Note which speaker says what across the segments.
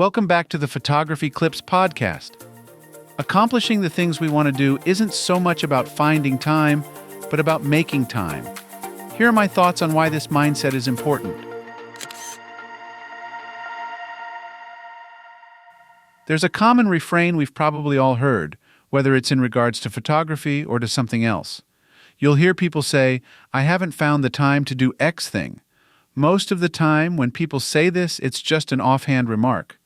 Speaker 1: Welcome back to the Photography Clips podcast. Accomplishing the things we want to do isn't so much about finding time, but about making time. Here are my thoughts on why this mindset is important. There's a common refrain we've probably all heard, whether it's in regards to photography or to something else. You'll hear people say, "I haven't found the time to do X thing." Most of the time, when people say this, it's just an offhand remark.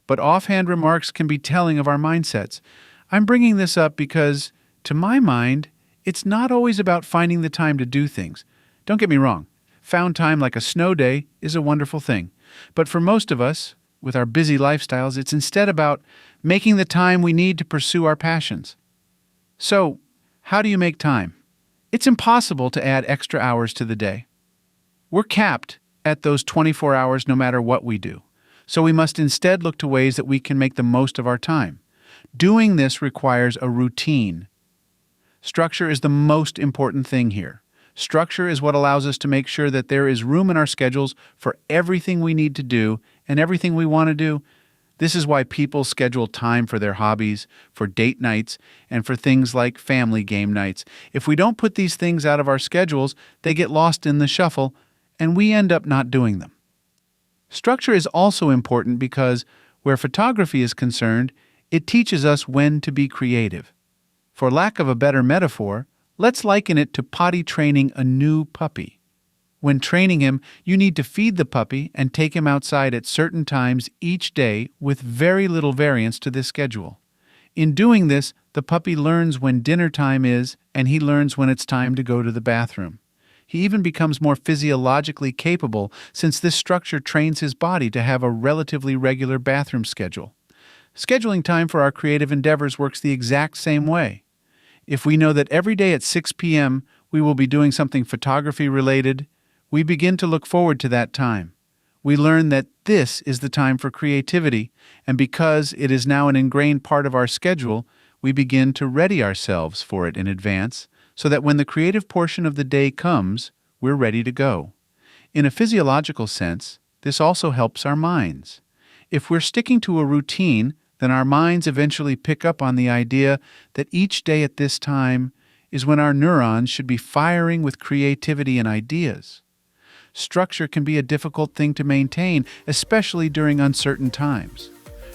Speaker 1: But offhand remarks can be telling of our mindsets. I'm bringing this up because, to my mind, it's not always about finding the time to do things. Don't get me wrong. Found time like a snow day is a wonderful thing. But for most of us, with our busy lifestyles, it's instead about making the time we need to pursue our passions. So, how do you make time? It's impossible to add extra hours to the day. We're capped at those 24 hours no matter what we do. So we must instead look to ways that we can make the most of our time. Doing this requires a routine. Structure is the most important thing here. Structure is what allows us to make sure that there is room in our schedules for everything we need to do and everything we want to do. This is why people schedule time for their hobbies, for date nights, and for things like family game nights. If we don't put these things out of our schedules, they get lost in the shuffle, and we end up not doing them. Structure is also important because, where photography is concerned, it teaches us when to be creative. For lack of a better metaphor, let's liken it to potty training a new puppy. When training him, you need to feed the puppy and take him outside at certain times each day with very little variance to this schedule. In doing this, the puppy learns when dinner time is, and he learns when it's time to go to the bathroom. He even becomes more physiologically capable since this structure trains his body to have a relatively regular bathroom schedule. Scheduling time for our creative endeavors works the exact same way. If we know that every day at 6 p.m. we will be doing something photography related, we begin to look forward to that time. We learn that this is the time for creativity, and because it is now an ingrained part of our schedule, we begin to ready ourselves for it in advance, so that when the creative portion of the day comes, we're ready to go. In a physiological sense, this also helps our minds. If we're sticking to a routine, then our minds eventually pick up on the idea that each day at this time is when our neurons should be firing with creativity and ideas. Structure can be a difficult thing to maintain, especially during uncertain times.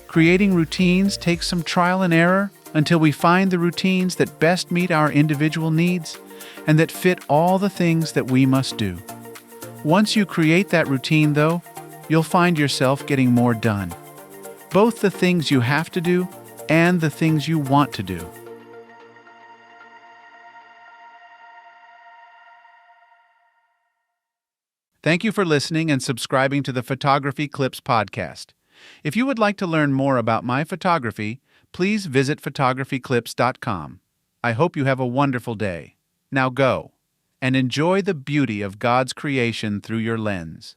Speaker 1: Creating routines takes some trial and error until we find the routines that best meet our individual needs and that fit all the things that we must do. Once you create that routine, though, you'll find yourself getting more done. Both the things you have to do and the things you want to do. Thank you for listening and subscribing to the Photography Clips podcast. If you would like to learn more about my photography, please visit photographyclips.com. I hope you have a wonderful day. Now go and enjoy the beauty of God's creation through your lens.